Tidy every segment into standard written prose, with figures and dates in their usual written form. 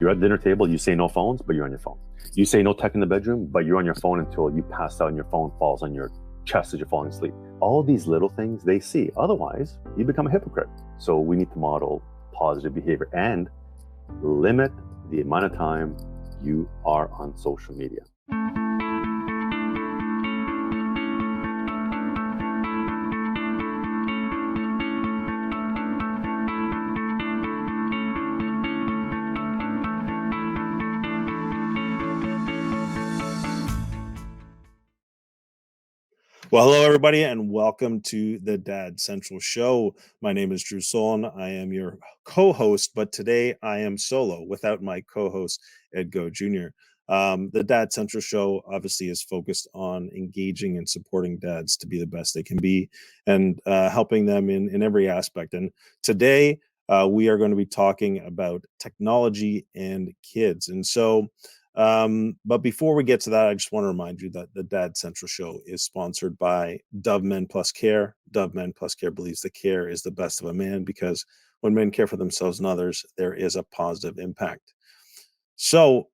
You're at dinner table, you say no phones, but you're on your phone. You say no tech in the bedroom, but you're on your phone until you pass out and your phone falls on your chest as you're falling asleep. All these little things they see. Otherwise, you become a hypocrite. So we need to model positive behavior and limit the amount of time you are on social media. Well, hello, everybody, and welcome to the Dad Central Show. My name is Drew Solon. I am your co-host, but today I am solo without my co-host, Ed Go Jr. The Dad Central Show obviously is focused on engaging and supporting dads to be the best they can be and helping them in every aspect. And today we are going to be talking about technology and kids. And so but before we get to that, I just want to remind you that the Dad Central Show is sponsored by Dove Men Plus Care. Dove Men Plus Care believes that care is the best of a man because when men care for themselves and others, there is a positive impact. So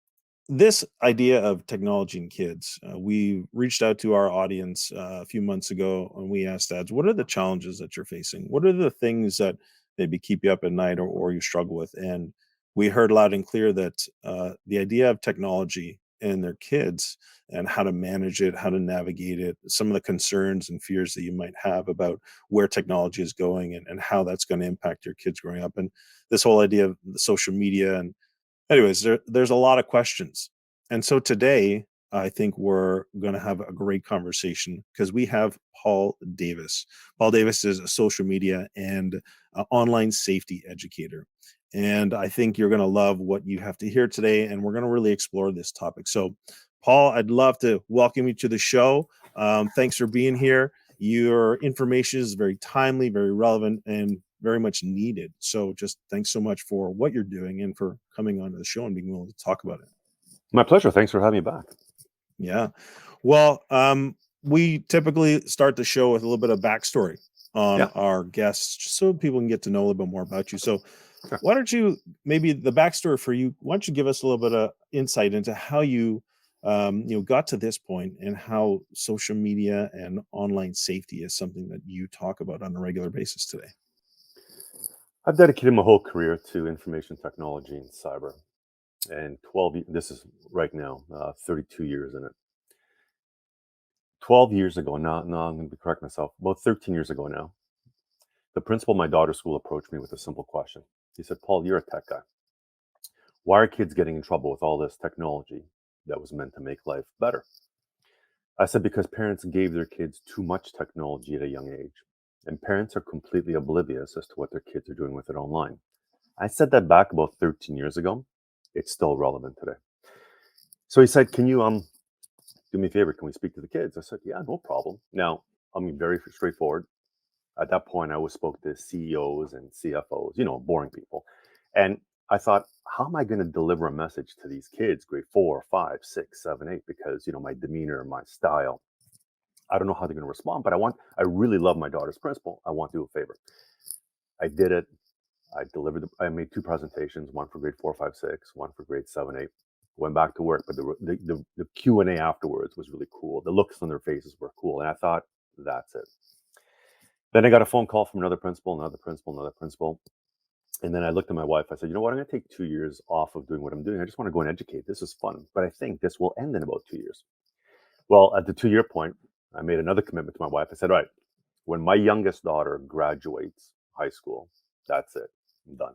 this idea of technology and kids, we reached out to our audience a few months ago and we asked dads, what are the challenges that you're facing? What are the things that maybe keep you up at night or you struggle with? And we heard loud and clear that the idea of technology and their kids and how to manage it, how to navigate it, some of the concerns and fears that you might have about where technology is going and how that's going to impact your kids growing up. And this whole idea of the social media and anyways, there's a lot of questions. And so today, I think we're going to have a great conversation because we have Paul Davis. Paul Davis is a social media and online safety educator. And I think you're going to love what you have to hear today. And we're going to really explore this topic. So, Paul, I'd love to welcome you to the show. Thanks for being here. Your information is very timely, very relevant, and very much needed. So just thanks so much for what you're doing and for coming onto the show and being willing to talk about it. My pleasure. Thanks for having me back. Yeah. Well, we typically start the show with a little bit of backstory on our guests, just so people can get to know a little bit more about you. So why don't you, maybe the backstory for you, why don't you give us a little bit of insight into how you got to this point and how social media and online safety is something that you talk about on a regular basis today? I've dedicated my whole career to information technology and cyber. And this is right now, 32 years in it. 12 years ago, now I'm going to correct myself, about 13 years ago now, the principal of my daughter's school approached me with a simple question. He said, Paul, you're a tech guy. Why are kids getting in trouble with all this technology that was meant to make life better? I said, because parents gave their kids too much technology at a young age, and parents are completely oblivious as to what their kids are doing with it online. I said that back about 13 years ago. It's still relevant today. So he said, can you do me a favor? Can we speak to the kids? I said, yeah, no problem. Now, I mean, very straightforward. At that point, I always spoke to CEOs and CFOs, boring people. And I thought, how am I going to deliver a message to these kids, grade 4, 5, 6, 7, 8? Because, my demeanor, my style, I don't know how they're going to respond, but I really love my daughter's principal. I want to do a favor. I did it. I made 2 presentations, one for grade 4, 5, 6, one for grade 7, 8. Went back to work, but the Q&A afterwards was really cool. The looks on their faces were cool. And I thought, that's it. Then I got a phone call from another principal. And then I looked at my wife. I said, you know what? I'm going to take 2 years off of doing what I'm doing. I just want to go and educate. This is fun. But I think this will end in about 2 years. Well, at the 2-year point, I made another commitment to my wife. I said, all right, when my youngest daughter graduates high school, that's it. I'm done.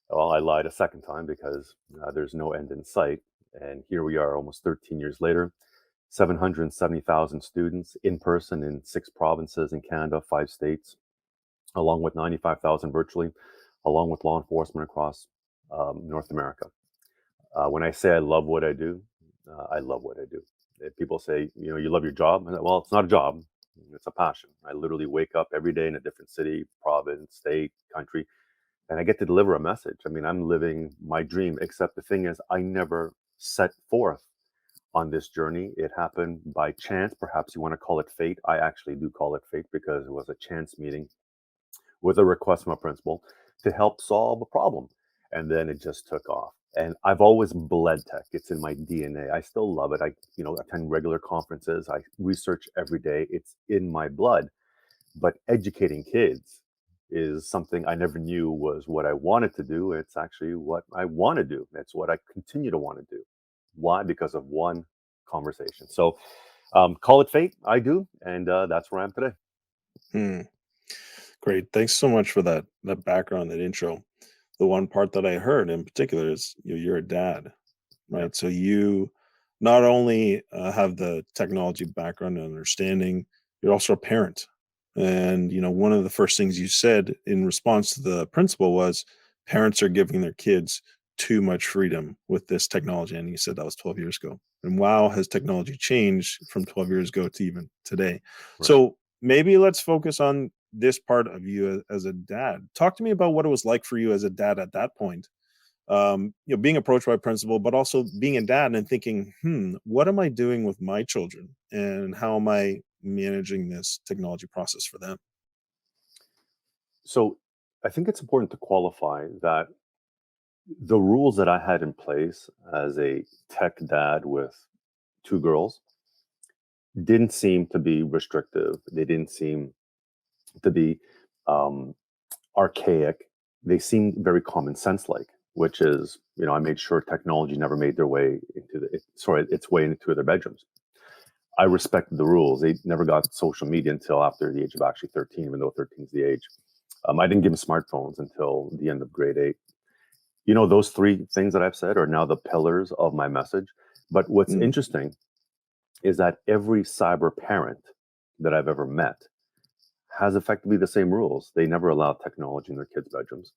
Well, I lied a second time because there's no end in sight. And here we are almost 13 years later, 770,000 students in person in 6 provinces in Canada, 5 states, along with 95,000 virtually, along with law enforcement across North America. When I say I love what I do, I love what I do. If people say, you love your job, well, it's not a job. It's a passion. I literally wake up every day in a different city, province, state, country, and I get to deliver a message. I mean, I'm living my dream, except the thing is, I never set forth on this journey. It happened by chance. Perhaps you want to call it fate. I actually do call it fate because it was a chance meeting with a request from a principal to help solve a problem. And then it just took off. And I've always bled tech. It's in my DNA. I still love it. I, attend regular conferences. I research every day. It's in my blood. But educating kids is something I never knew was what I wanted to do. It's actually what I want to do. It's what I continue to want to do. Why? Because of one conversation. So call it fate. I do. And that's where I am today. Hmm. Great. Thanks so much for that background, that intro. The one part that I heard in particular is you're a dad, Yeah. right? So you not only have the technology background and understanding, you're also a parent. And one of the first things you said in response to the principal was parents are giving their kids too much freedom with this technology. And you said that was 12 years ago. And wow, has technology changed from 12 years ago to even today? Right. So maybe let's focus on this part of you as a dad. Talk to me about what it was like for you as a dad at that point, being approached by a principal, but also being a dad and thinking, what am I doing with my children and how am I managing this technology process for them? So I think it's important to qualify that the rules that I had in place as a tech dad with two girls didn't seem to be restrictive. They didn't seem to be um, archaic. They seemed very common sense like, which is, I made sure technology never made their way its way into their bedrooms. I respected the rules. They never got social media until after the age of actually 13, even though 13 is the age. I didn't give them smartphones until the end of grade 8. Those three things that I've said are now the pillars of my message. But what's Mm, interesting is that every cyber parent that I've ever met has effectively the same rules. They never allow technology in their kids' bedrooms.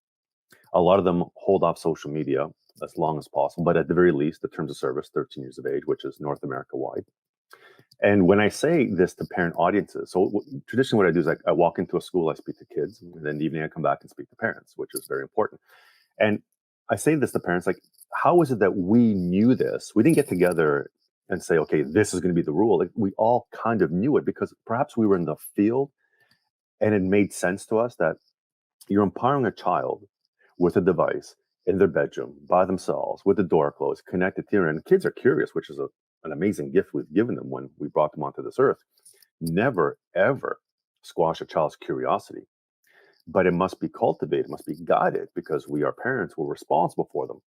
A lot of them hold off social media as long as possible, but at the very least, the terms of service, 13 years of age, which is North America wide. And when I say this to parent audiences, so traditionally what I do is I walk into a school, I speak to kids, and then in the evening I come back and speak to parents, which is very important. And I say this to parents like, how is it that we knew this? We didn't get together and say, okay, this is going to be the rule. Like, we all kind of knew it because perhaps we were in the field and it made sense to us that you're empowering a child with a device in their bedroom by themselves with the door closed, connected to internet. And kids are curious, which is an amazing gift we've given them when we brought them onto this earth. Never, ever squash a child's curiosity, but it must be cultivated, must be guided because we are parents, we're responsible for them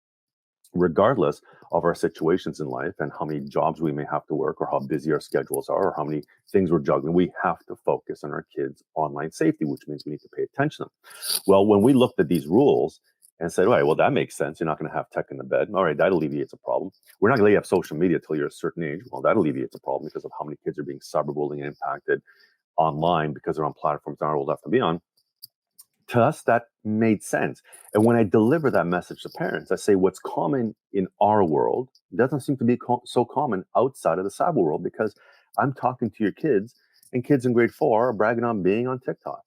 regardless of our situations in life and how many jobs we may have to work or how busy our schedules are or how many things we're juggling. We have to focus on our kids' online safety, which means we need to pay attention to them. Well, when we looked at these rules and said, all right, well, that makes sense. You're not going to have tech in the bed. All right, that alleviates a problem. We're not going to have social media until you're a certain age. Well, that alleviates a problem because of how many kids are being cyberbullying and impacted online because they're on platforms they're not old enough to be on. To us, that made sense. And when I deliver that message to parents, I say what's common in our world doesn't seem to be so common outside of the cyber world because I'm talking to your kids, and kids in grade 4 are bragging on being on TikTok.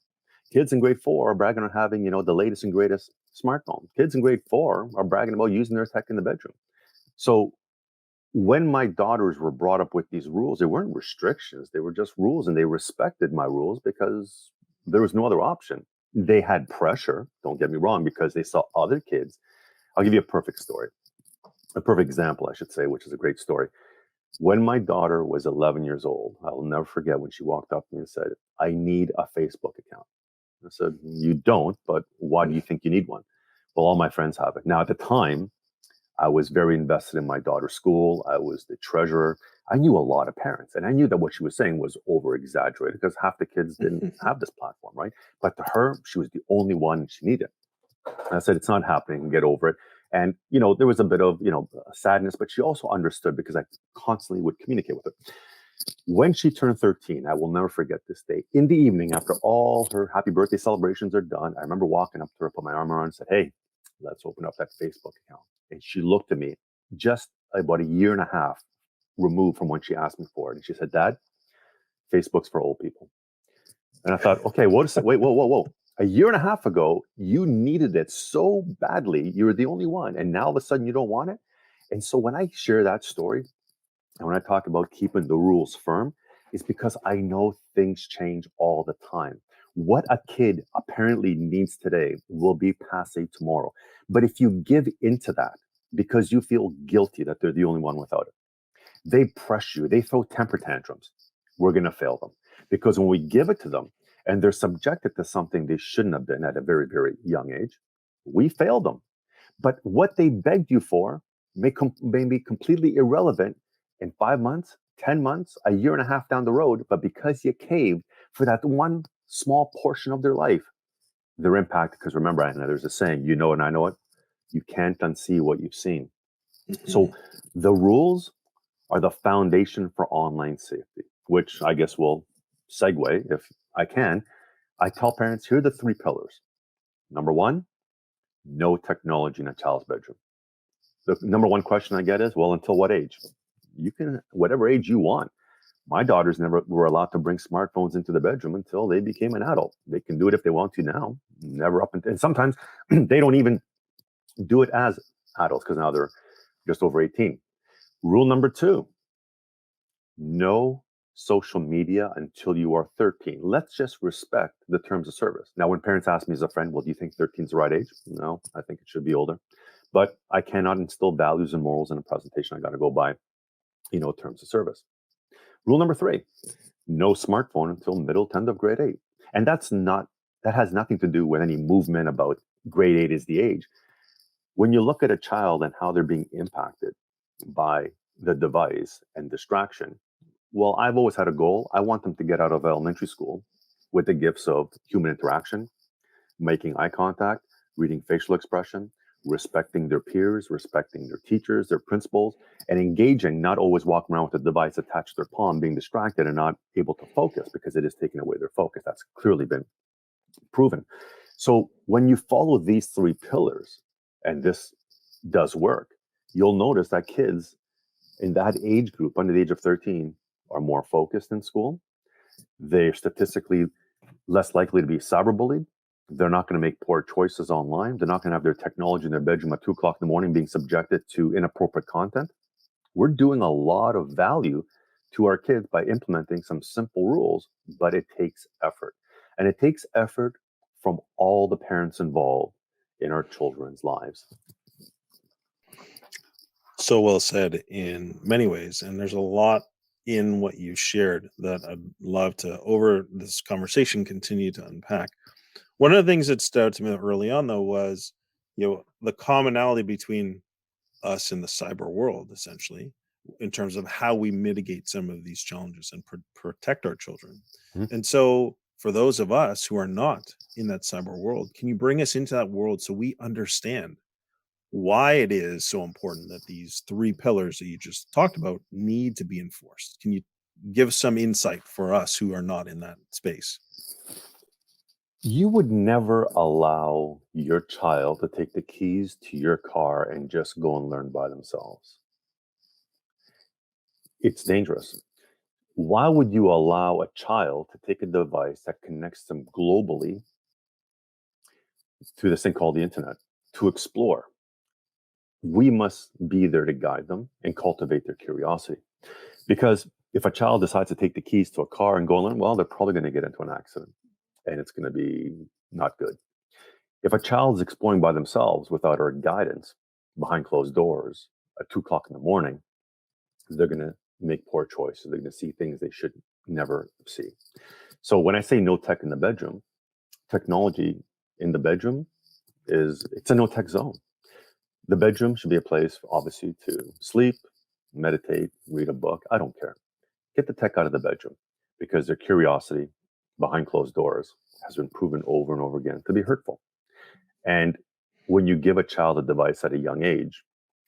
Kids in grade 4 are bragging on having, the latest and greatest smartphone. Kids in grade 4 are bragging about using their tech in the bedroom. So when my daughters were brought up with these rules, they weren't restrictions, they were just rules, and they respected my rules because there was no other option. They had pressure, don't get me wrong, because they saw other kids. I'll give you a perfect example, I should say, which is a great story. When my daughter was 11 years old, I will never forget when she walked up to me and said, I need a Facebook account. I said, you don't, but why do you think you need one? Well, all my friends have it. Now, at the time, I was very invested in my daughter's school. I was the treasurer. I knew a lot of parents, and I knew that what she was saying was over exaggerated because half the kids didn't have this platform, right? But to her, she was the only one she needed. And I said, it's not happening. Get over it. And, there was a bit of, sadness, but she also understood because I constantly would communicate with her. When she turned 13, I will never forget this day. In the evening, after all her happy birthday celebrations are done, I remember walking up to her, put my arm around her and said, hey, let's open up that Facebook account. And she looked at me just about a year and a half removed from when she asked me for it. And she said, Dad, Facebook's for old people. And I thought, okay, wait, whoa, whoa, whoa. A year and a half ago, you needed it so badly. You were the only one. And now all of a sudden you don't want it. And so when I share that story, and when I talk about keeping the rules firm, it's because I know things change all the time. What a kid apparently needs today will be passe tomorrow. But if you give into that, because you feel guilty that they're the only one without it. They press you, they throw temper tantrums. We're going to fail them. Because when we give it to them and they're subjected to something they shouldn't have been at a very, very young age, we fail them. But what they begged you for may be completely irrelevant in 5 months, 10 months, a year and a half down the road. But because you caved for that one small portion of their life, their impact, because remember, Anna, there's a saying, you know, and I know it, you can't unsee what you've seen. So the rules are the foundation for online safety, which I guess will segue, if I can. I tell parents, here are the three pillars. Number one, no technology in a child's bedroom. The number one question I get is, well, until what age? You can, whatever age you want. My daughters never were allowed to bring smartphones into the bedroom until they became an adult. They can do it if they want to now, never up until, and sometimes they don't even do it as adults because now they're just over 18. Rule number two, no social media until you are 13. Let's just respect the terms of service. Now, when parents ask me as a friend, well, do you think 13 is the right age? No, I think it should be older. But I cannot instill values and morals in a presentation. I got to go by, terms of service. Rule number three, no smartphone until middle 10th of grade 8. And that has nothing to do with any movement about grade 8 is the age. When you look at a child and how they're being impacted by the device and distraction, well, I've always had a goal. I want them to get out of elementary school with the gifts of human interaction, making eye contact, reading facial expression, respecting their peers, respecting their teachers, their principals, and engaging, not always walking around with a device attached to their palm, being distracted and not able to focus because it is taking away their focus. That's clearly been proven. So when you follow these three pillars, and this does work, you'll notice that kids in that age group under the age of 13 are more focused in school. They're statistically less likely to be cyberbullied. They're not going to make poor choices online. They're not going to have their technology in their bedroom at 2 o'clock in the morning being subjected to inappropriate content. We're doing a lot of value to our kids by implementing some simple rules, but it takes effort. And it takes effort from all the parents involved in our children's lives. So well said in many ways. And there's a lot in what you shared that I'd love to, over this conversation, continue to unpack. One of the things that stood out to me early on, though, was the commonality between us and the cyber world, essentially, in terms of how we mitigate some of these challenges and protect our children. Mhm. And so, for those of us who are not in that cyber world, can you bring us into that world so we understand why it is so important that these three pillars that you just talked about need to be enforced? Can you give some insight for us who are not in that space? You would never allow your child to take the keys to your car and just go and learn by themselves. It's dangerous. Why would you allow a child to take a device that connects them globally to this thing called the internet to explore? We must be there to guide them and cultivate their curiosity. Because if a child decides to take the keys to a car and go and learn, well, they're probably going to get into an accident and it's going to be not good. If a child is exploring by themselves without our guidance behind closed doors at 2 o'clock in the morning, they're going to make poor choices. They're going to see things they should never see. So when I say no tech in the bedroom, technology in the bedroom it's a no tech zone. The bedroom should be a place, obviously, to sleep, meditate, read a book. I don't care. Get the tech out of the bedroom because their curiosity behind closed doors has been proven over and over again to be hurtful. And when you give a child a device at a young age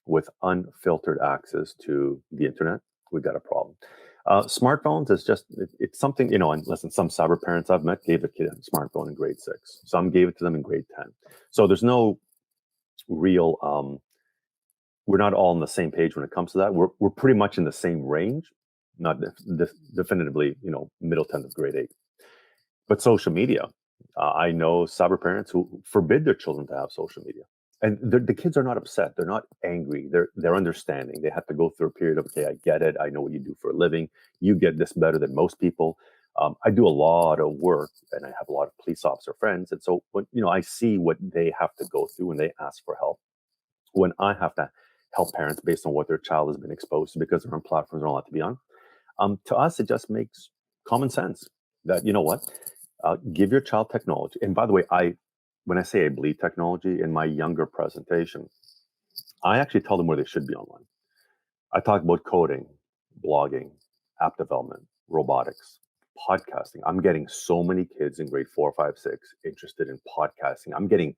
with unfiltered access to the internet, we've got a problem. Smartphones is just, it's something, and listen, some cyber parents I've met gave a kid a smartphone in grade 6. Some gave it to them in grade 10. So there's no real, we're not all on the same page when it comes to that. We're pretty much in the same range, not definitively, middle 10th of grade 8. But social media, I know cyber parents who forbid their children to have social media. And the kids are not upset. They're not angry. They're understanding. They have to go through a period of, okay, I get it. I know what you do for a living. You get this better than most people. I do a lot of work and I have a lot of police officer friends. And so when, I see what they have to go through when they ask for help, when I have to help parents based on what their child has been exposed to because they're on platforms they're not allowed to be on. To us, it just makes common sense that, you know what, give your child technology. And by the way, when I say I believe technology in my younger presentation, I actually tell them where they should be online. I talk about coding, blogging, app development, robotics, podcasting. I'm getting so many kids in grade 4, 5, 6 interested in podcasting. I'm getting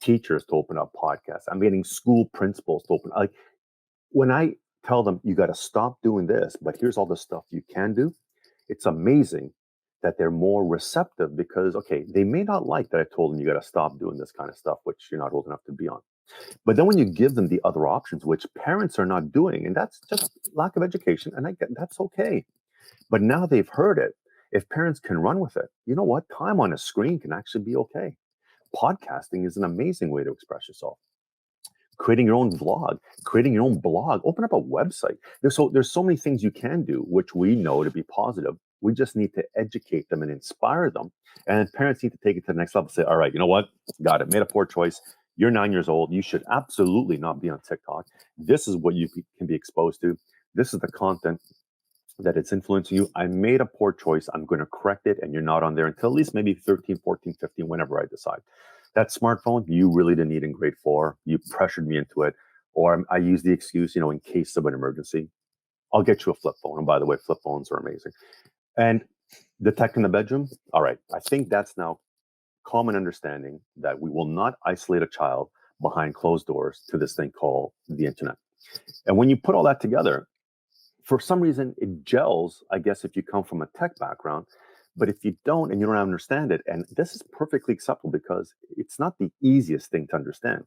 teachers to open up podcasts. I'm getting school principals to open. Like when I tell them you got to stop doing this, but here's all the stuff you can do. It's amazing that they're more receptive because okay, they may not like that I told them you got to stop doing this kind of stuff, which you're not old enough to be on. But then when you give them the other options, which parents are not doing, and that's just lack of education, and I get that's okay. But now they've heard it. If parents can run with it, you know what? Time on a screen can actually be okay. Podcasting is an amazing way to express yourself. Creating your own vlog, creating your own blog, open up a website. There's so many things you can do, which we know to be positive. We just need to educate them and inspire them. And parents need to take it to the next level. Say, all right, you know what? Got it. Made a poor choice. You're 9 years old. You should absolutely not be on TikTok. This is what you can be exposed to. This is the content that it's influencing you. I made a poor choice. I'm going to correct it. And you're not on there until at least maybe 13, 14, 15, whenever I decide. That smartphone, you really didn't need in grade 4. You pressured me into it. Or I use the excuse, in case of an emergency, I'll get you a flip phone. And by the way, flip phones are amazing. And the tech in the bedroom, all right. I think that's now common understanding that we will not isolate a child behind closed doors to this thing called the internet. And when you put all that together, for some reason it gels, I guess, if you come from a tech background. But if you don't and you don't understand it, and this is perfectly acceptable because it's not the easiest thing to understand.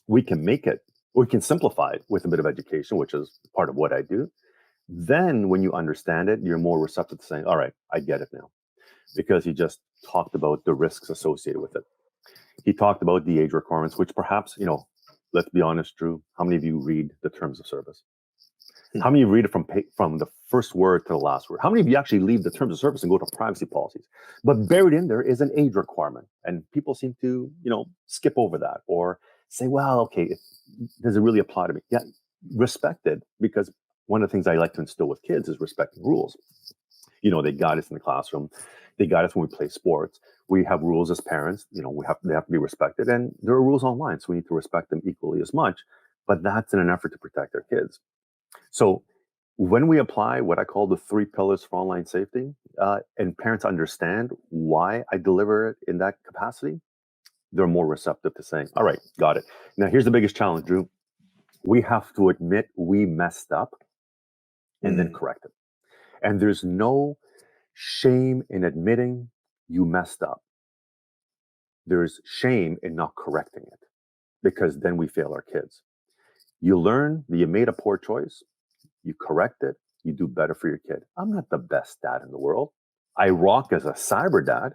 We can simplify it with a bit of education, which is part of what I do. Then when you understand it, you're more receptive to saying, all right, I get it now. Because he just talked about the risks associated with it. He talked about the age requirements, which perhaps, let's be honest, Drew, how many of you read the terms of service? How many of you read it from the first word to the last word? How many of you actually leave the terms of service and go to privacy policies? But buried in there is an age requirement. And people seem to, skip over that or say, well, okay, does it really apply to me? Yeah, respect it, because one of the things I like to instill with kids is respecting rules. They guide us in the classroom. They guide us when we play sports. We have rules as parents. They have to be respected. And there are rules online, so we need to respect them equally as much. But that's in an effort to protect our kids. So when we apply what I call the 3 pillars for online safety, and parents understand why I deliver it in that capacity, they're more receptive to saying, all right, got it. Now, here's the biggest challenge, Drew. We have to admit we messed up and then correct it. And there's no shame in admitting you messed up. There's shame in not correcting it, because then we fail our kids. You learn that you made a poor choice, you correct it, you do better for your kid. I'm not the best dad in the world. I rock as a cyber dad,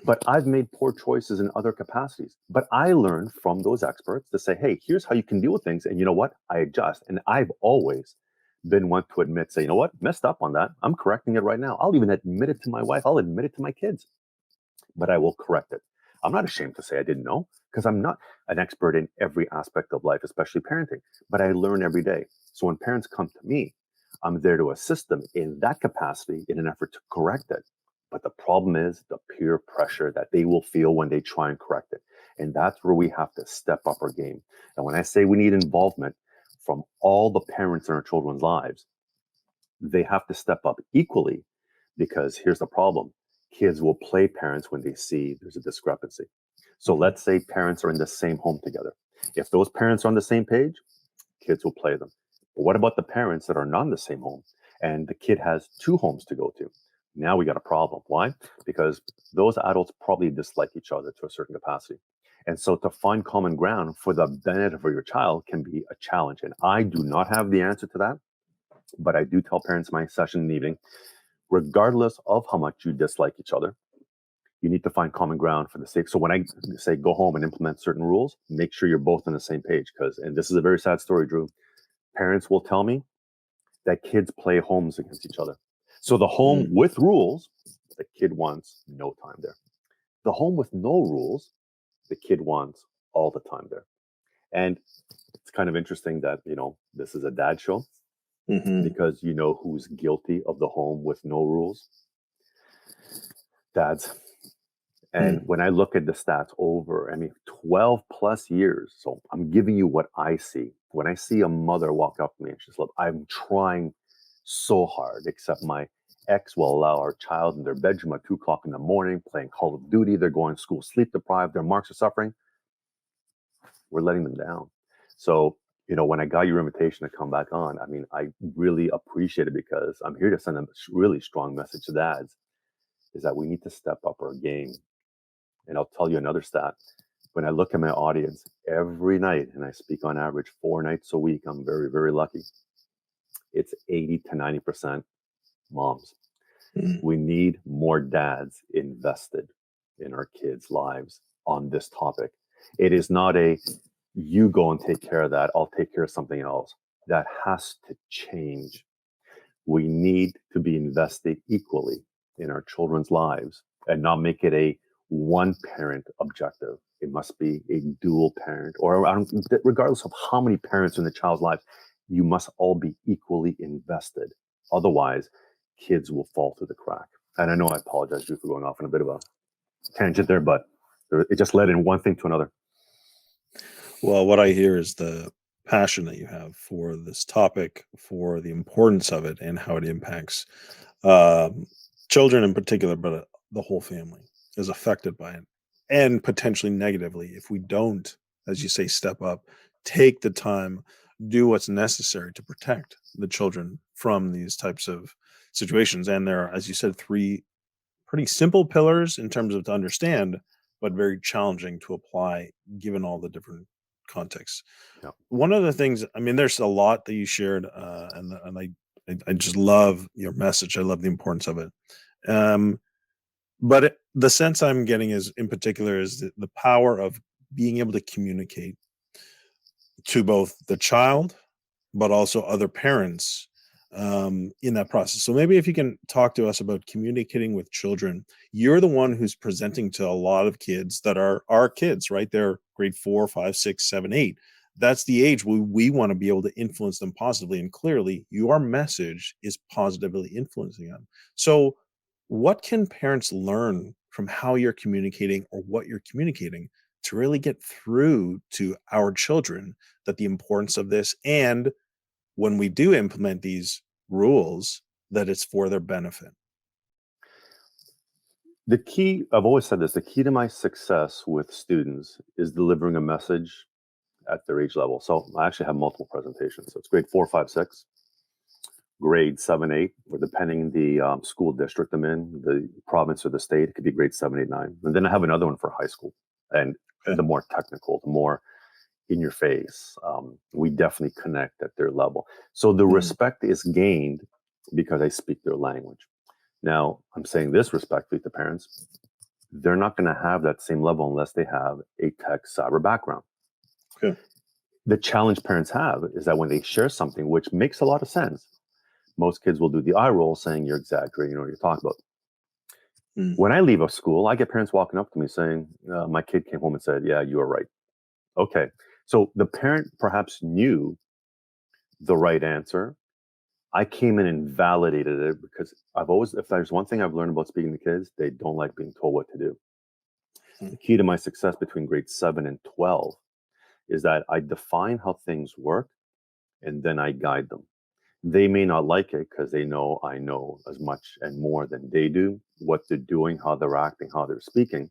but I've made poor choices in other capacities. But I learned from those experts to say, hey, here's how you can deal with things. And you know what? I adjust. And I've always been one to admit, say, you know what? Messed up on that. I'm correcting it right now. I'll even admit it to my wife. I'll admit it to my kids, but I will correct it. I'm not ashamed to say I didn't know, because I'm not an expert in every aspect of life, especially parenting, but I learn every day. So when parents come to me, I'm there to assist them in that capacity in an effort to correct it. But the problem is the peer pressure that they will feel when they try and correct it. And that's where we have to step up our game. And when I say we need involvement from all the parents in our children's lives, they have to step up equally, because here's the problem. Kids will play parents when they see there's a discrepancy. So let's say parents are in the same home together. If those parents are on the same page, kids will play them. But what about the parents that are not in the same home and the kid has 2 homes to go to? Now we got a problem. Why? Because those adults probably dislike each other to a certain capacity. And so to find common ground for the benefit of your child can be a challenge. And I do not have the answer to that, but I do tell parents in my session in the evening, regardless of how much you dislike each other, you need to find common ground for the sake. So when I say go home and implement certain rules, make sure you're both on the same page. And this is a very sad story, Drew. Parents will tell me that kids play homes against each other. So the home with rules, the kid wants no time there. The home with no rules, the kid wants all the time there. And it's kind of interesting that, this is a dad show Hmm. because you know who's guilty of the home with no rules? Dads. And Mm. when I look at the stats over, 12 plus years. So I'm giving you what I see. When I see a mother walk up to me and she's like, I'm trying so hard, except my ex will allow our child in their bedroom at 2 o'clock in the morning, playing Call of Duty. They're going to school sleep deprived. Their marks are suffering. We're letting them down. So, when I got your invitation to come back on, I really appreciate it because I'm here to send a really strong message to dads is that we need to step up our game. And I'll tell you another stat. When I look at my audience every night, and I speak on average 4 nights a week, I'm very, very lucky. It's 80 to 90% moms. Mm. We need more dads invested in our kids' lives on this topic. It is not a you go and take care of that, I'll take care of something else. That has to change. We need to be invested equally in our children's lives and not make it a one parent objective. It must be a dual parent, or regardless of how many parents in the child's life, you must all be equally invested. Otherwise, kids will fall through the crack. And I know I apologize, Drew, for going off on a bit of a tangent there, but it just led in one thing to another. Well, what I hear is the passion that you have for this topic, for the importance of it, and how it impacts um, children in particular, but the whole family is affected by it, and potentially negatively if we don't, as you say, step up, take the time, do what's necessary to protect the children from these types of situations. And there are, as you said, three pretty simple pillars in terms of to understand, but very challenging to apply given all the different contexts. Yeah. One of the things, I mean, there's a lot that you shared, and I just love your message. I love the importance of it. Um, but the sense I'm getting is, in particular, is the power of being able to communicate to both the child but also other parents in that process. So maybe if you can talk to us about communicating with children, you're the one who's presenting to a lot of kids that are our kids, right? They're grade 4, 5, 6, 7, 8. That's the age we want to be able to influence them positively. And clearly, your message is positively influencing them. So, what can parents learn from how you're communicating or what you're communicating to really get through to our children that the importance of this, and when we do implement these rules, that it's for their benefit? The key, I've always said this, the key to my success with students is delivering a message at their age level. So I actually have multiple presentations. So it's grade 4, 5, 6, grade 7, 8, or depending the school district I'm in, the province or the state, it could be grade 7, 8, 9. And then I have another one for high school. And Okay. the more technical, the more in your face, we definitely connect at their level. So the Mm. respect is gained because I speak their language. Now, I'm saying this respectfully to parents. They're not going to have that same level unless they have a tech cyber background. Okay. The challenge parents have is that when they share something, which makes a lot of sense, most kids will do the eye roll saying you're exaggerating or you're talking about. Mm. When I leave a school, I get parents walking up to me saying, my kid came home and said, yeah, you are right. Okay. So the parent perhaps knew the right answer. I came in and validated it because if there's one thing I've learned about speaking to kids, they don't like being told what to do. Mm. The key to my success between grade 7 and 12 is that I define how things work and then I guide them. They may not like it because they know I know as much and more than they do, what they're doing, how they're acting, how they're speaking.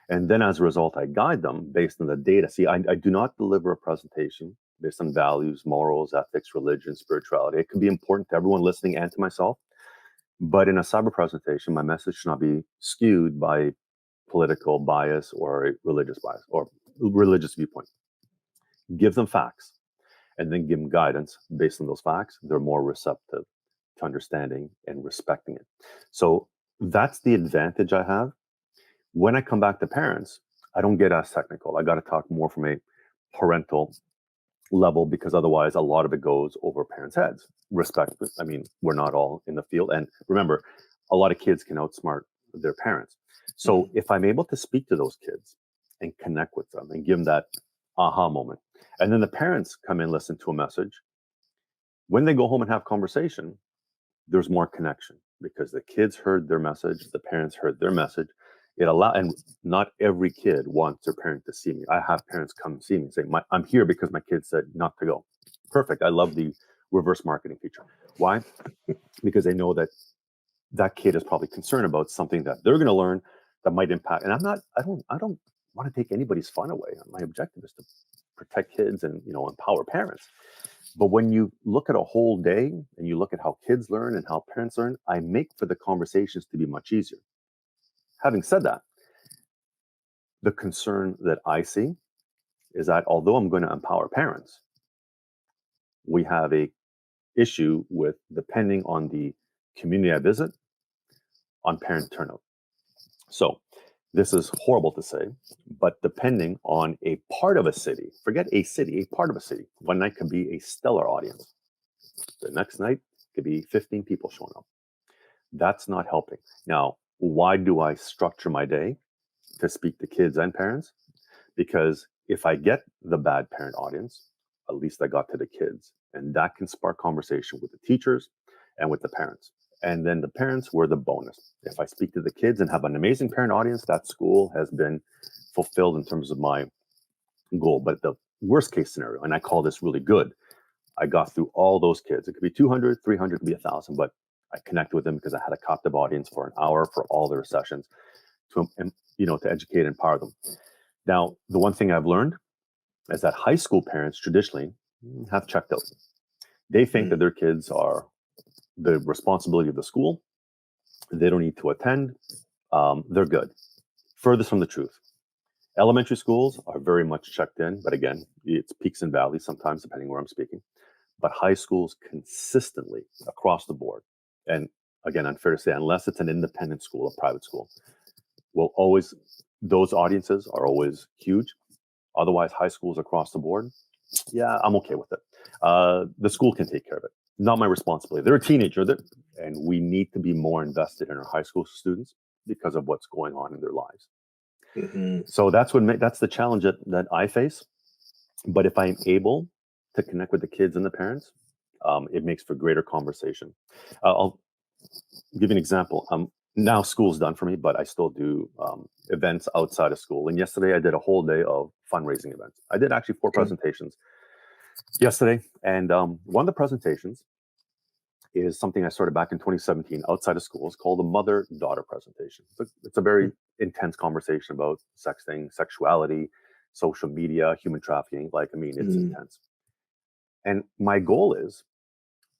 And then as a result, I guide them based on the data. See, I do not deliver a presentation based on values, morals, ethics, religion, spirituality. It can be important to everyone listening and to myself. But in a cyber presentation, my message should not be skewed by political bias or religious bias or religious viewpoint. Give them facts and then give them guidance based on those facts. They're more receptive to understanding and respecting it. So that's the advantage I have. When I come back to parents, I don't get as technical. I got to talk more from a parental level because otherwise a lot of it goes over parents' heads. Respect. We're not all in the field. And remember, a lot of kids can outsmart their parents. So Mm. if I'm able to speak to those kids and connect with them and give them that aha moment. And then the parents come in, listen to a message. When they go home and have conversation, there's more connection because the kids heard their message, the parents heard their message. And not every kid wants their parent to see me. I have parents come see me and say, I'm here because my kid said not to go. Perfect. I love the reverse marketing feature. Why? Because they know that that kid is probably concerned about something that they're going to learn that might impact. And I don't want to take anybody's fun away. My objective is to protect kids and, empower parents. But when you look at a whole day and you look at how kids learn and how parents learn, I make for the conversations to be much easier. Having said that, the concern that I see is that although I'm going to empower parents, we have a issue with, depending on the community I visit, on parent turnout. So this is horrible to say, but depending on a part of a city, forget a city, a part of a city, one night could be a stellar audience. The next night could be 15 people showing up. That's not helping. Now, why do I structure my day to speak to kids and parents? Because if I get the bad parent audience, at least I got to the kids. And that can spark conversation with the teachers and with the parents. And then the parents were the bonus. If I speak to the kids and have an amazing parent audience, that school has been fulfilled in terms of my goal. But the worst case scenario, and I call this really good, I got through all those kids. It could be 200, 300, it could be 1,000, but I connected with them because I had a captive audience for an hour for all their sessions to educate and empower them. Now, the one thing I've learned is that high school parents traditionally have checked out. They think that their kids are the responsibility of the school. They don't need to attend. They're good. Furthest from the truth. Elementary schools are very much checked in, but again, it's peaks and valleys sometimes, depending where I'm speaking. But high schools consistently across the board, and again, unfair to say, unless it's an independent school, a private school, those audiences are always huge. Otherwise, high schools across the board, yeah, I'm okay with it. The school can take care of it. Not my responsibility. They're a teenager, and we need to be more invested in our high school students because of what's going on in their lives. Mm-hmm. So that's the challenge that I face. But if I'm able to connect with the kids and the parents, it makes for greater conversation. I'll give you an example. Now school's done for me, but I still do events outside of school. And yesterday I did a whole day of fundraising events. I did actually 4 presentations yesterday. And one of the presentations is something I started back in 2017 outside of school. It's called the mother-daughter presentation. It's a very intense conversation about sexting, sexuality, social media, human trafficking. It's intense. And my goal is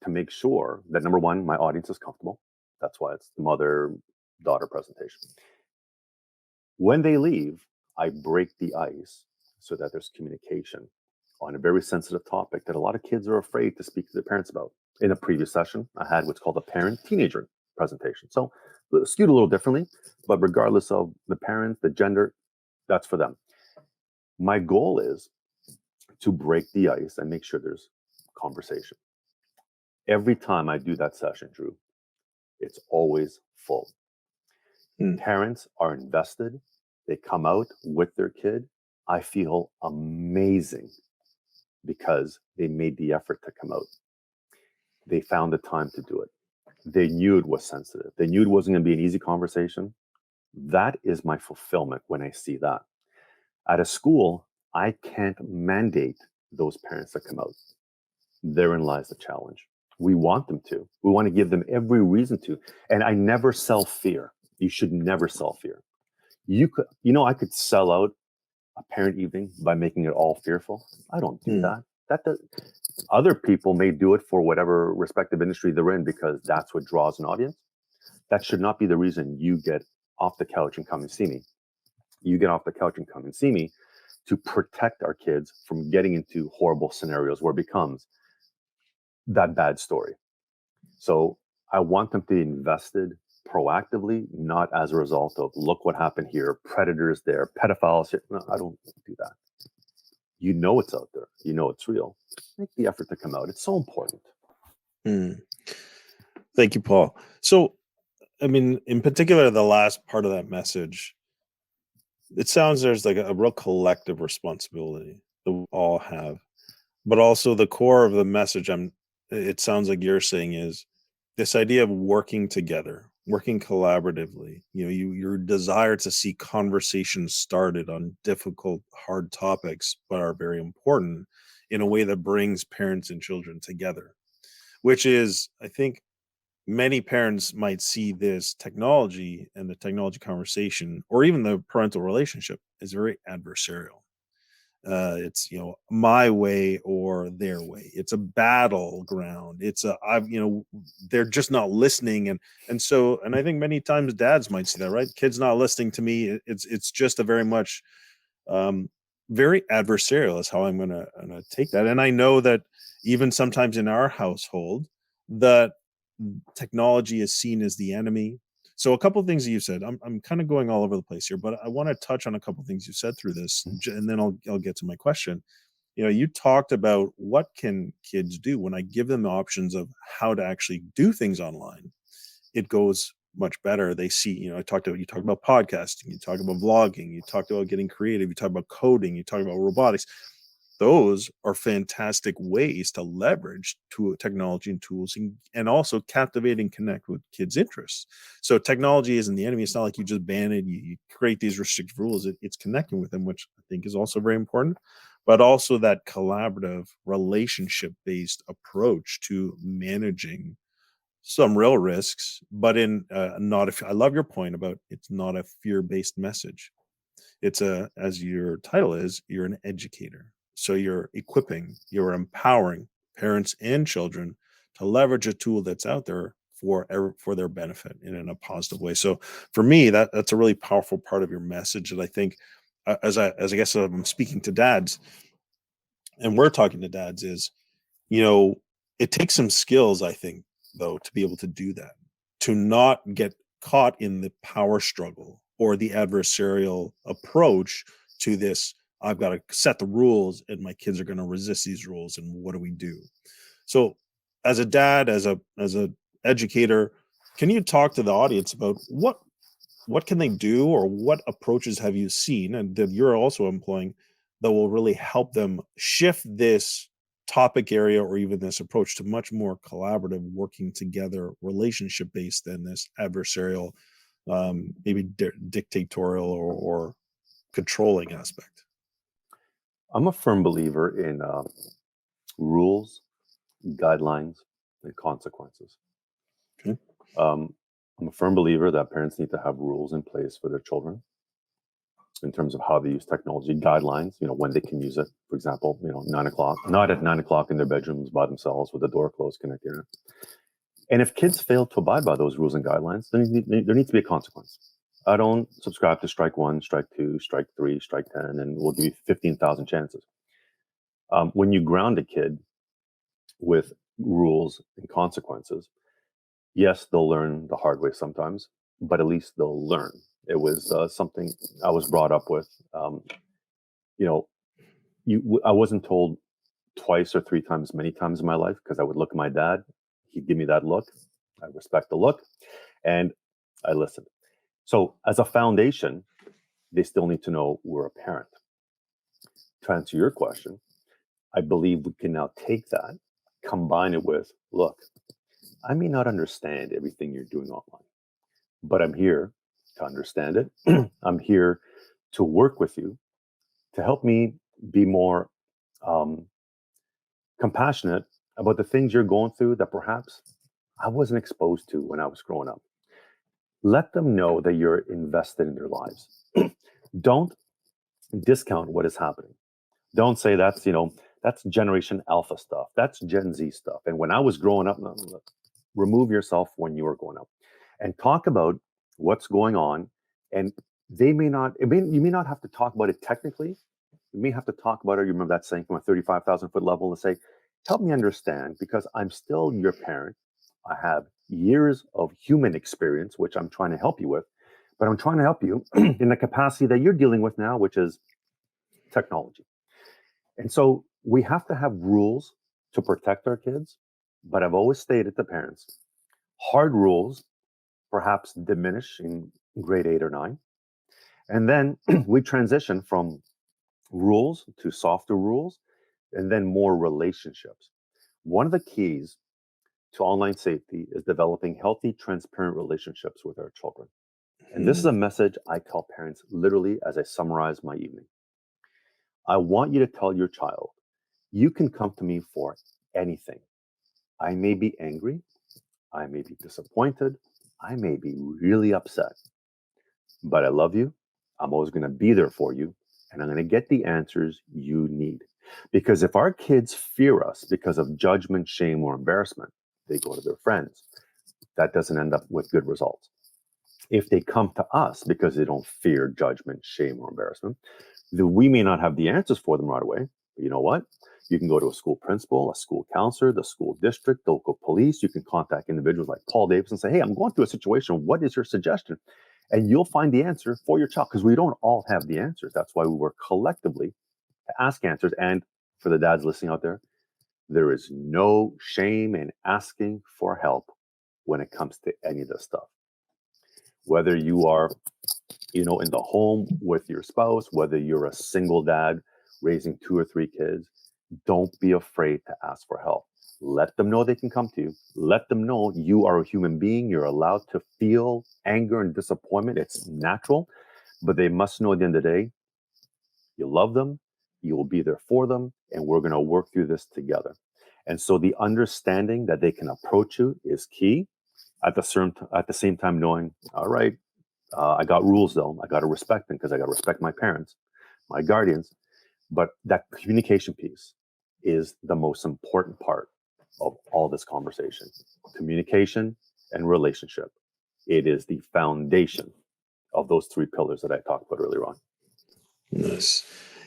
to make sure that, number one, my audience is comfortable. That's why it's the mother-daughter presentation. When they leave, I break the ice so that there's communication on a very sensitive topic that a lot of kids are afraid to speak to their parents about. In a previous session, I had what's called a parent-teenager presentation. So skewed a little differently, but regardless of the parent, the gender, that's for them. My goal is to break the ice and make sure there's conversation. Every time I do that session, Drew, it's always full. Parents are invested. They come out with their kid. I feel amazing because they made the effort to come out. They found the time to do it. They knew it was sensitive. They knew it wasn't going to be an easy conversation. That is my fulfillment when I see that. At a school, I can't mandate those parents to come out. Therein lies the challenge. We want them to. We want to give them every reason to. And I never sell fear. You should never sell fear. I could sell out a parent evening by making it all fearful. I don't do that. Other people may do it for whatever respective industry they're in because that's what draws an audience. That should not be the reason you get off the couch and come and see me. You get off the couch and come and see me to protect our kids from getting into horrible scenarios where it becomes that bad story. So I want them to be invested proactively, not as a result of, look what happened here, predators there, pedophiles here. No, I don't do that. You know it's out there. You know it's real. Make the effort to come out. It's so important. Thank you, Paul. So, in particular, the last part of that message, it sounds there's like a real collective responsibility. that we all have. But also the core of the message it sounds like you're saying is this idea of working together, working collaboratively. Your desire to see conversations started on difficult, hard topics, but are very important in a way that brings parents and children together, which is, I think, many parents might see this technology and the technology conversation, or even the parental relationship, as very adversarial. It's my way or their way. It's a battleground. They're just not listening, and I think many times dads might see that, right? Kids not listening to me. It's just a very much um, very adversarial is how I'm gonna take that. And I know that even sometimes in our household, that technology is seen as the enemy. So a couple of things that you said, I'm kind of going all over the place here, but I want to touch on a couple of things you said through this, and then I'll get to my question. You talked about what can kids do when I give them the options of how to actually do things online. It goes much better. They see, you talked about podcasting, you talked about vlogging, you talked about getting creative, you talked about coding, you talked about robotics. Those are fantastic ways to leverage to technology and tools, and also captivate and connect with kids' interests. So technology isn't the enemy. It's not like you just ban it, you create these restrictive rules. It's connecting with them, which I think is also very important, but also that collaborative relationship based approach to managing some real risks, but in not if I love your point about it's not a fear-based message. It's as your title is, you're an educator. So you're equipping, you're empowering parents and children to leverage a tool that's out there for their benefit and in a positive way. So for me, that's a really powerful part of your message that I think, as I guess I'm speaking to dads and we're talking to dads, is you know, it takes some skills, I think, though, to be able to do that, to not get caught in the power struggle or the adversarial approach to this. I've got to set the rules, and my kids are going to resist these rules. And what do we do? So, as a dad, as a educator, can you talk to the audience about what can they do, or what approaches have you seen and that you're also employing that will really help them shift this topic area or even this approach to much more collaborative, working together, relationship based than this adversarial, maybe dictatorial or controlling aspect? I'm a firm believer in rules, guidelines, and consequences. Okay. Um, I'm a firm believer that parents need to have rules in place for their children in terms of how they use technology, guidelines, when they can use it. For example, 9 o'clock, not at 9 o'clock in their bedrooms by themselves with the door closed, connected internet. And if kids fail to abide by those rules and guidelines, there needs to be a consequence. I don't subscribe to strike one, strike two, strike three, strike 10, and we'll give you 15,000 chances. When you ground a kid with rules and consequences, yes, they'll learn the hard way sometimes, but at least they'll learn. It was something I was brought up with. You know, I wasn't told twice or three times, many times in my life, because I would look at my dad. He'd give me that look. I respect the look, and I listened. So, as a foundation, they still need to know we're a parent. To answer your question, I believe we can now take that, combine it with, look, I may not understand everything you're doing online, but I'm here to understand it. I'm here to work with you to help me be more um, compassionate about the things you're going through that perhaps I wasn't exposed to when I was growing up. Let them know that you're invested in their lives. Don't discount what is happening. Don't say that's Generation Alpha stuff. That's Gen Z stuff. And when I was growing up, no, remove yourself when you were growing up and talk about what's going on. And you may not have to talk about it technically. You may have to talk about it. You remember that saying from a 35,000 foot level and say, help me understand because I'm still your parent. I have years of human experience, which I'm trying to help you with, but I'm trying to help you in the capacity that you're dealing with now, which is technology. And so we have to have rules to protect our kids. But I've always stated to parents, hard rules perhaps diminish in grade 8 or 9. And then we transition from rules to softer rules, and then more relationships. One of the keys to online safety is developing healthy, transparent relationships with our children. And this is a Hmm. message I tell parents literally as I summarize my evening. I want you to tell your child, you can come to me for anything. I may be angry, I may be disappointed, I may be really upset, but I love you. I'm always going to be there for you, and I'm going to get the answers you need. Because if our kids fear us because of judgment, shame, or embarrassment, they go to their friends. That doesn't end up with good results. If they come to us because they don't fear judgment, shame, or embarrassment, then we may not have the answers for them right away. But you know what? You can go to a school principal, a school counselor, the school district, the local police. You can contact individuals like Paul Davis and say, hey, I'm going through a situation. What is your suggestion? And you'll find the answer for your child because we don't all have the answers. That's why we work collectively to ask answers. And for the dads listening out there is no shame in asking for help when it comes to any of this stuff. Whether you are, in the home with your spouse, whether you're a single dad raising 2 or 3 kids, don't be afraid to ask for help. Let them know they can come to you. Let them know you are a human being. You're allowed to feel anger and disappointment. It's natural, but they must know at the end of the day, you love them, you will be there for them, and we're going to work through this together. And so the understanding that they can approach you is key. At the same time, knowing, all right, I got rules though. I got to respect them because I got to respect my parents, my guardians. But that communication piece is the most important part of all this conversation. Communication and relationship. It is the foundation of those 3 pillars that I talked about earlier on. Nice.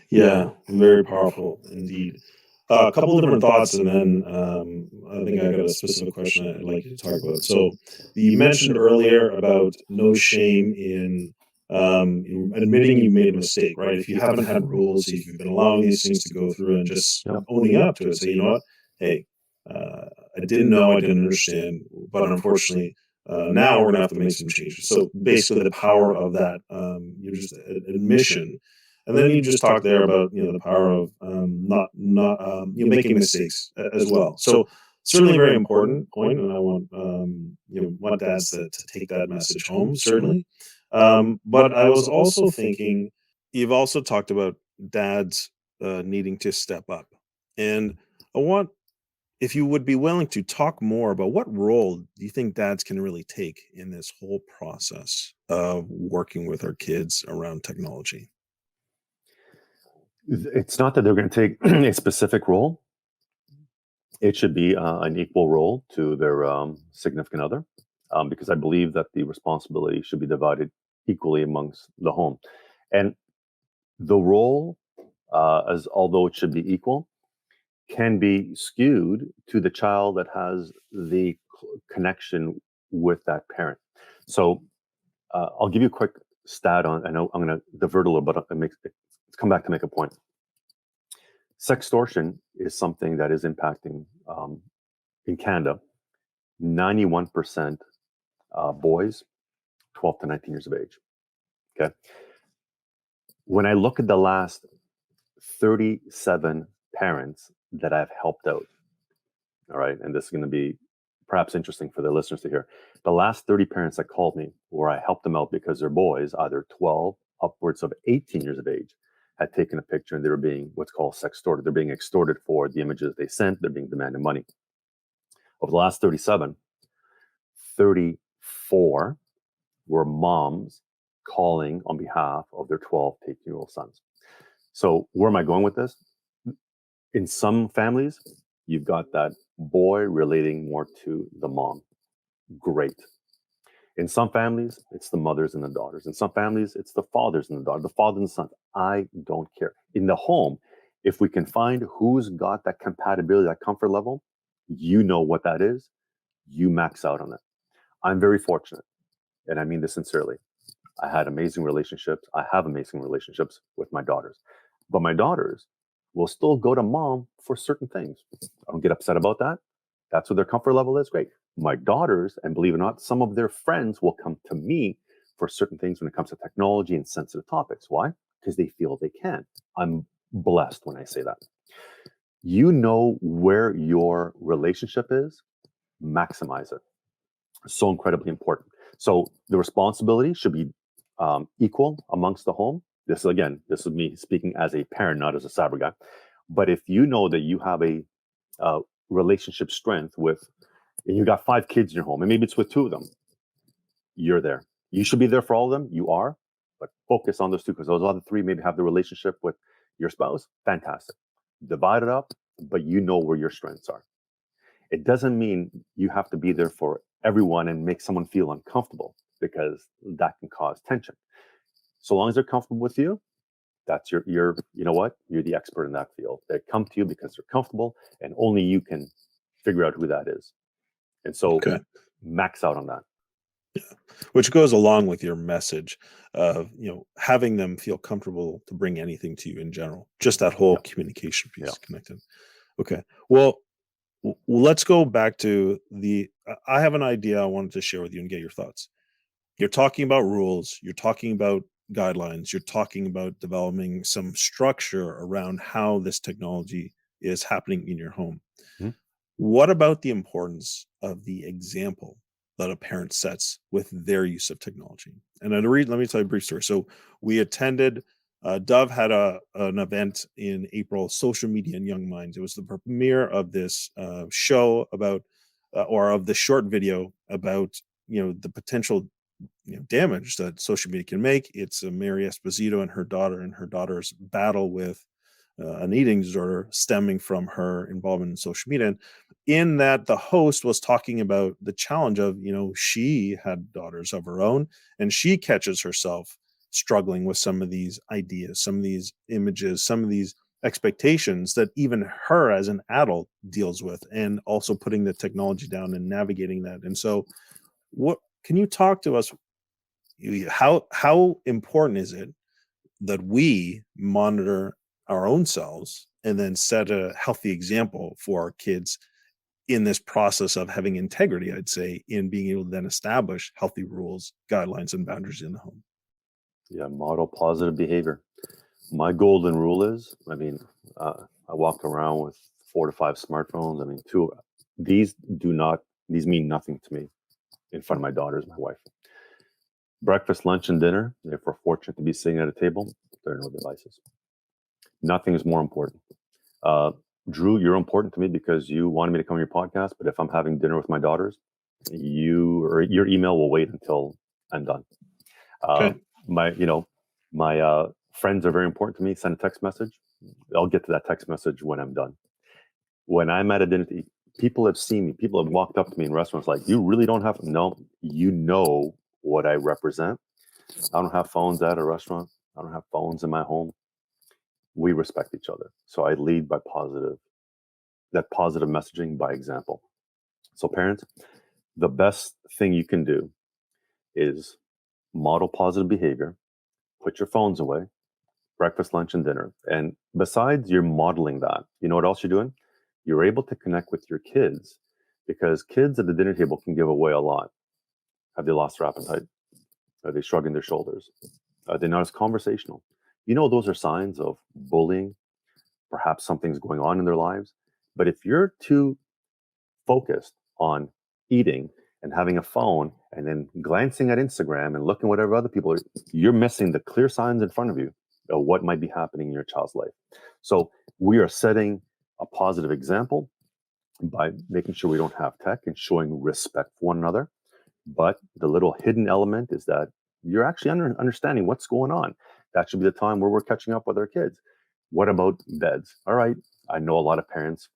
Yeah, very powerful indeed. A couple of different thoughts, and then I think I got a specific question I'd like you to talk about. So, you mentioned earlier about no shame in admitting you made a mistake, right? If you haven't had rules, if you've been allowing these things to go through, and just Yep. owning up to it, say, you know what, hey, I didn't know, I didn't understand, but unfortunately, now we're gonna have to make some changes. So basically, the power of that, you're just admission, and then you just talked there about the power of not making mistakes as well. So certainly a very important point, and I want want dads to take that message home certainly. But I was also thinking, you've also talked about dads needing to step up, and I want, if you would be willing to talk more about what role do you think dads can really take in this whole process of working with our kids around technology? It's not that they're going to take a specific role. It should be an equal role to their significant other, because I believe that the responsibility should be divided equally amongst the home. And the role, as although it should be equal, can be skewed to the child that has the connection with that parent. So I'll give you a quick stat on. I know I'm going to divert a little, but let's come back to make a point. Sextortion is something that is impacting in Canada 91% boys 12 to 19 years of age. Okay. When I look at the last 37 parents that I've helped out, all right, and this is going to be perhaps interesting for the listeners to hear. The last 30 parents that called me where I helped them out because their boys, either 12 upwards of 18 years of age, had taken a picture and they were being what's called sextorted. They're being extorted for the images they sent. They're being demanded money. Over the last 37, 34 were moms calling on behalf of their 12 to 18-year-old sons. So where am I going with this? In some families, you've got that boy relating more to the mom. Great. In some families, it's the mothers and the daughters. In some families, it's the fathers and the daughters, the father and the son. I don't care. In the home, if we can find who's got that compatibility, that comfort level, you know what that is, you max out on it. I'm very fortunate, and I mean this sincerely. I had amazing relationships. I have amazing relationships with my daughters. But my daughters will still go to mom for certain things. I don't get upset about that. That's what their comfort level is. Great. My daughters, and believe it or not, some of their friends will come to me for certain things when it comes to technology and sensitive topics. Why? Because they feel they can. I'm blessed when I say that. You know where your relationship is, maximize it. So incredibly important. So the responsibility should be equal amongst the home. This is me speaking as a parent, not as a cyber guy. But if you know that you have a relationship strength with, and you got 5 kids in your home, and maybe it's with 2 of them, you're there. You should be there for all of them. You are, but focus on those 2 because those other 3 maybe have the relationship with your spouse. Fantastic. Divide it up, but you know where your strengths are. It doesn't mean you have to be there for everyone and make someone feel uncomfortable because that can cause tension. So long as they're comfortable with you, that's you know what? You're the expert in that field. They come to you because they're comfortable and only you can figure out who that is. And so Okay. max out on that. Which goes along with your message of, having them feel comfortable to bring anything to you in general. Just that whole communication piece connected. Okay. Well, let's go back to I have an idea I wanted to share with you and get your thoughts. You're talking about rules, you're talking about guidelines, you're talking about developing some structure around how this technology is happening in your home. Mhm. What about the importance of the example that a parent sets with their use of technology? And let me tell you a brief story. So we attended, Dove had an event in April, Social Media and Young Minds. It was the premiere of this show about, or of the short video about, the potential damage that social media can make. It's Mary Esposito and her daughter's battle with an eating disorder stemming from her involvement in social media. And in that, the host was talking about the challenge of, she had daughters of her own, and she catches herself struggling with some of these ideas, some of these images, some of these expectations that even her as an adult deals with, and also putting the technology down and navigating that. And so, what can you talk to us? How important is it that we monitor our own selves and then set a healthy example for our kids in this process of having integrity, I'd say, in being able to then establish healthy rules, guidelines, and boundaries in the home? Yeah, model positive behavior. My golden rule is, I walk around with 4 to 5 smartphones. These mean nothing to me in front of my daughters, my wife. Breakfast, lunch, and dinner, if we're fortunate to be sitting at a table, there are no devices. Nothing is more important. Drew, you're important to me because you wanted me to come on your podcast, but if I'm having dinner with my daughters, your email will wait until I'm done. Okay. My friends are very important to me. Send a text message. I'll get to that text message when I'm done. When I'm at a dinner, people have seen me. People have walked up to me in restaurants like, "You really don't have?" No, you know what I represent. I don't have phones at a restaurant. I don't have phones in my home. We respect each other. So I lead by positive messaging by example. So parents, the best thing you can do is model positive behavior, put your phones away, breakfast, lunch, and dinner. And besides you're modeling that, you know what else you're doing? You're able to connect with your kids because kids at the dinner table can give away a lot. Have they lost their appetite? Are they shrugging their shoulders? Are they not as conversational? Those are signs of bullying. Perhaps something's going on in their lives. But if you're too focused on eating and having a phone and then glancing at Instagram and looking whatever other people are, you're missing the clear signs in front of you of what might be happening in your child's life. So we are setting a positive example by making sure we don't have tech and showing respect for one another. But the little hidden element is that you're actually understanding what's going on. That should be the time where we're catching up with our kids. What about beds? All right, I know a lot of parents,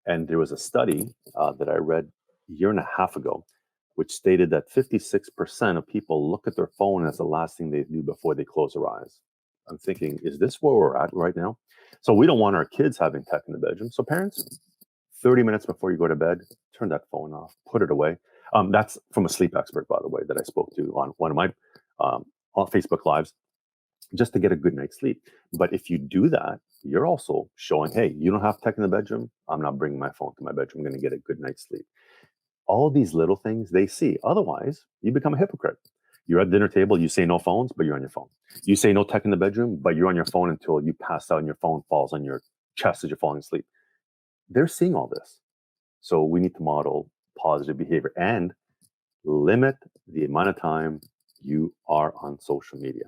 and there was a study that I read a year and a half ago, which stated that 56% of people look at their phone as the last thing they do before they close their eyes. I'm thinking, is this where we're at right now? So we don't want our kids having tech in the bedroom. So parents, 30 minutes before you go to bed, turn that phone off, put it away. That's from a sleep expert, by the way, that I spoke to on one of my on Facebook Lives, just to get a good night's sleep. But if you do that, you're also showing, hey, you don't have tech in the bedroom. I'm not bringing my phone to my bedroom. I'm going to get a good night's sleep. All these little things they see. Otherwise, you become a hypocrite. You're at dinner table, you say no phones, but you're on your phone. You say no tech in the bedroom, but you're on your phone until you pass out and your phone falls on your chest as you're falling asleep. They're seeing all this. So we need to model positive behavior and limit the amount of time you are on social media.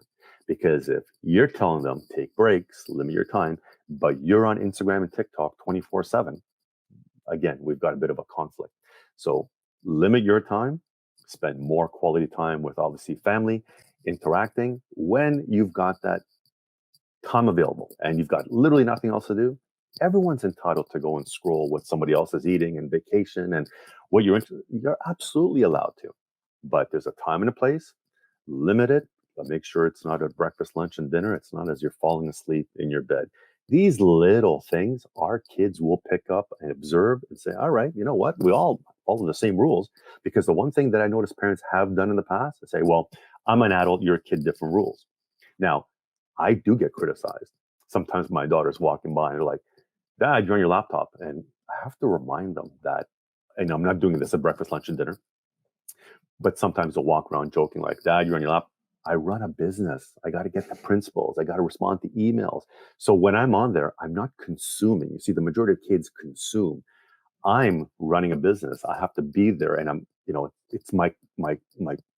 Because if you're telling them take breaks, limit your time, but you're on Instagram and TikTok 24/7, again, we've got a bit of a conflict. So limit your time, spend more quality time with obviously family, interacting. When you've got that time available and you've got literally nothing else to do, everyone's entitled to go and scroll what somebody else is eating and vacation and what you're absolutely allowed to. But there's a time and a place, limit it, but make sure it's not at breakfast, lunch, and dinner. It's not as you're falling asleep in your bed. These little things our kids will pick up and observe and say, all right, you know what? We all follow the same rules. Because the one thing that I notice parents have done in the past is say, well, I'm an adult, you're a kid, different rules. Now, I do get criticized. Sometimes my daughter's walking by and they're like, Dad, you're on your laptop. And I have to remind them that, and I'm not doing this at breakfast, lunch, and dinner, but sometimes they'll walk around joking like, Dad, you're on your laptop. I run a business. I got to get the principles. I got to respond to emails. So when I'm on there, I'm not consuming. You see, the majority of kids consume. I'm running a business. I have to be there, and it's my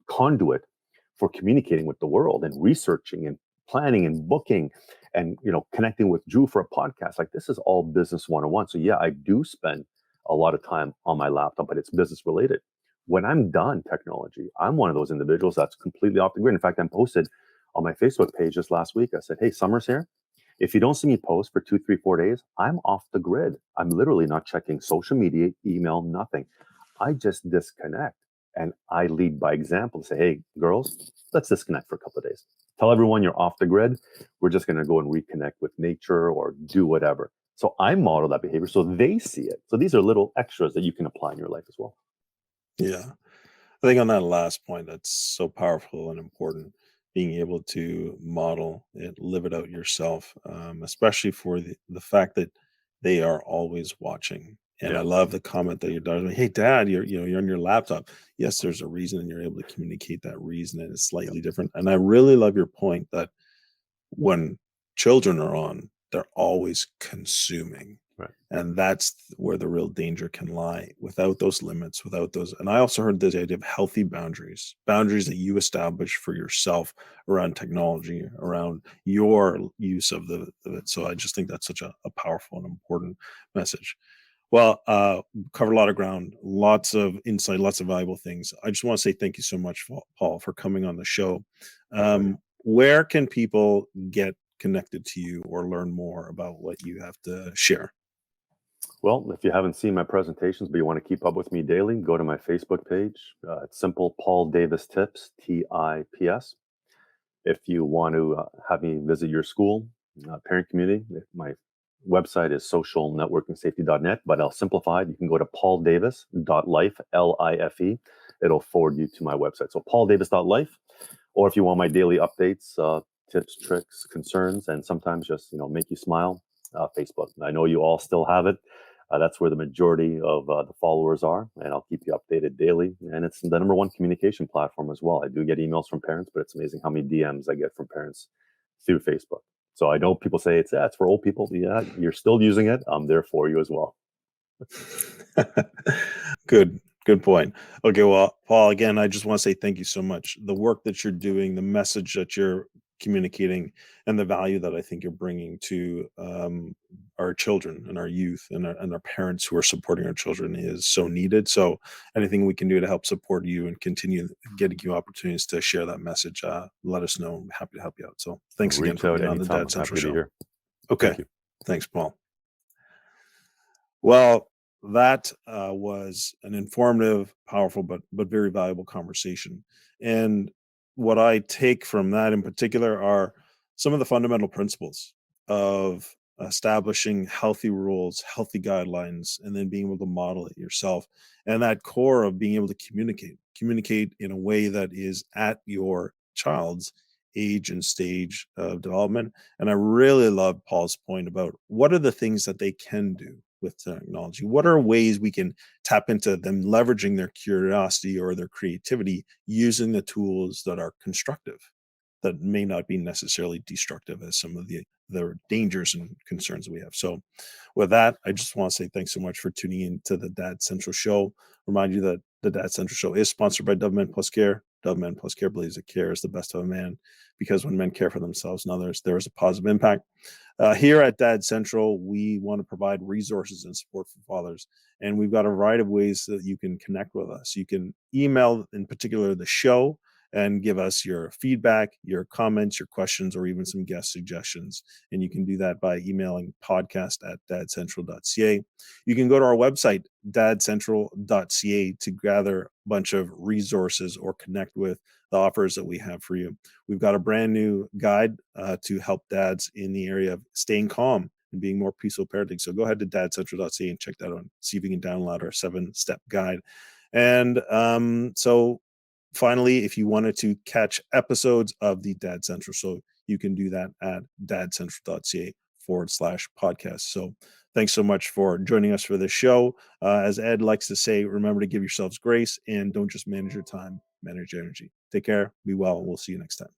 conduit for communicating with the world and researching and planning and booking and connecting with Drew for a podcast. Like this is all business 101. So yeah, I do spend a lot of time on my laptop, but it's business related. When I'm done technology, I'm one of those individuals that's completely off the grid. In fact, I posted on my Facebook page just last week. I said, "Hey, summer's here. If you don't see me post for 2, 3, 4 days, I'm off the grid. I'm literally not checking social media, email, nothing. I just disconnect and I lead by example. Say, hey, girls, let's disconnect for a couple of days. Tell everyone you're off the grid. We're just going to go and reconnect with nature or do whatever." So I model that behavior so they see it. So these are little extras that you can apply in your life as well. Yeah. I think on that last point, that's so powerful and important. Being able to model it, live it out yourself, especially for the fact that they are always watching. And I Yeah. love the comment that your daughter's like, "Hey, Dad, you're on your laptop." Yes, there's a reason, and you're able to communicate that reason, and it's Yep. slightly different. And I really love your point that when children are on, they're always consuming. Right. And that's where the real danger can lie without those limits, without those. And I also heard this idea of healthy boundaries, boundaries that you establish for yourself around technology, around your use of it. So I just think that's such a powerful and important message. Well, covered a lot of ground, lots of insight, lots of valuable things. I just want to say thank you so much, Paul, for coming on the show. My pleasure. Where can people get connected to you or learn more about what you have to share? Well, if you haven't seen my presentations, but you want to keep up with me daily, go to my Facebook page. It's simple, Paul Davis Tips, TIPS. If you want to have me visit your school, parent community, my website is socialnetworkingsafety.net, but I'll simplify it. You can go to pauldavis.life, Life. It'll forward you to my website. So pauldavis.life, or if you want my daily updates, tips, tricks, concerns, and sometimes just make you smile, Facebook. I know you all still have it. That's where the majority of the followers are, and I'll keep you updated daily. And it's the number one communication platform as well. I do get emails from parents, but it's amazing how many DMs I get from parents through Facebook. So I know people say it's for old people. Yeah, you're still using it. I'm there for you as well. Good point. Okay, well, Paul, again, I just want to say thank you so much. The work that you're doing, the message that you're communicating, and the value that I think you're bringing to our children and our youth and our parents who are supporting our children is so needed. So anything we can do to help support you and continue getting you opportunities to share that message, let us know. I'm happy to help you out. So thanks again Reach for out being on the anytime. Dad I'm Central happy to be Show. here. Okay. Thank you. Thanks, Paul. Well, that was an informative, powerful, but very valuable conversation. And what I take from that in particular are some of the fundamental principles of establishing healthy rules, healthy guidelines, and then being able to model it yourself. And that core of being able to communicate in a way that is at your child's age and stage of development. And I really love Paul's point about what are the things that they can do with technology? What are ways we can tap into them leveraging their curiosity or their creativity using the tools that are constructive, that may not be necessarily destructive as some of the dangers and concerns that we have? So with that, I just want to say thanks so much for tuning in to the Dad Central Show. Remind you that the Dad Central Show is sponsored by Dove Men Plus Care. Dove Men Plus Care believes that care is the best of a man, because when men care for themselves and others, there is a positive impact. Here at Dad Central, we want to provide resources and support for fathers. And we've got a variety of ways that you can connect with us. You can email, in particular, the show and give us your feedback, your comments, your questions, or even some guest suggestions. And you can do that by emailing podcast@dadcentral.ca. You can go to our website, dadcentral.ca, to gather a bunch of resources or connect with the offers that we have for you. We've got a brand new guide to help dads in the area of staying calm and being more peaceful parenting. So go ahead to dadcentral.ca and check that out. See if you can download our 7-step guide. And so finally, if you wanted to catch episodes of the Dad Central Show, you can do that at dadcentral.ca/podcast. So thanks so much for joining us for this show. As Ed likes to say, remember to give yourselves grace and don't just manage your time, manage your energy. Take care, be well, and we'll see you next time.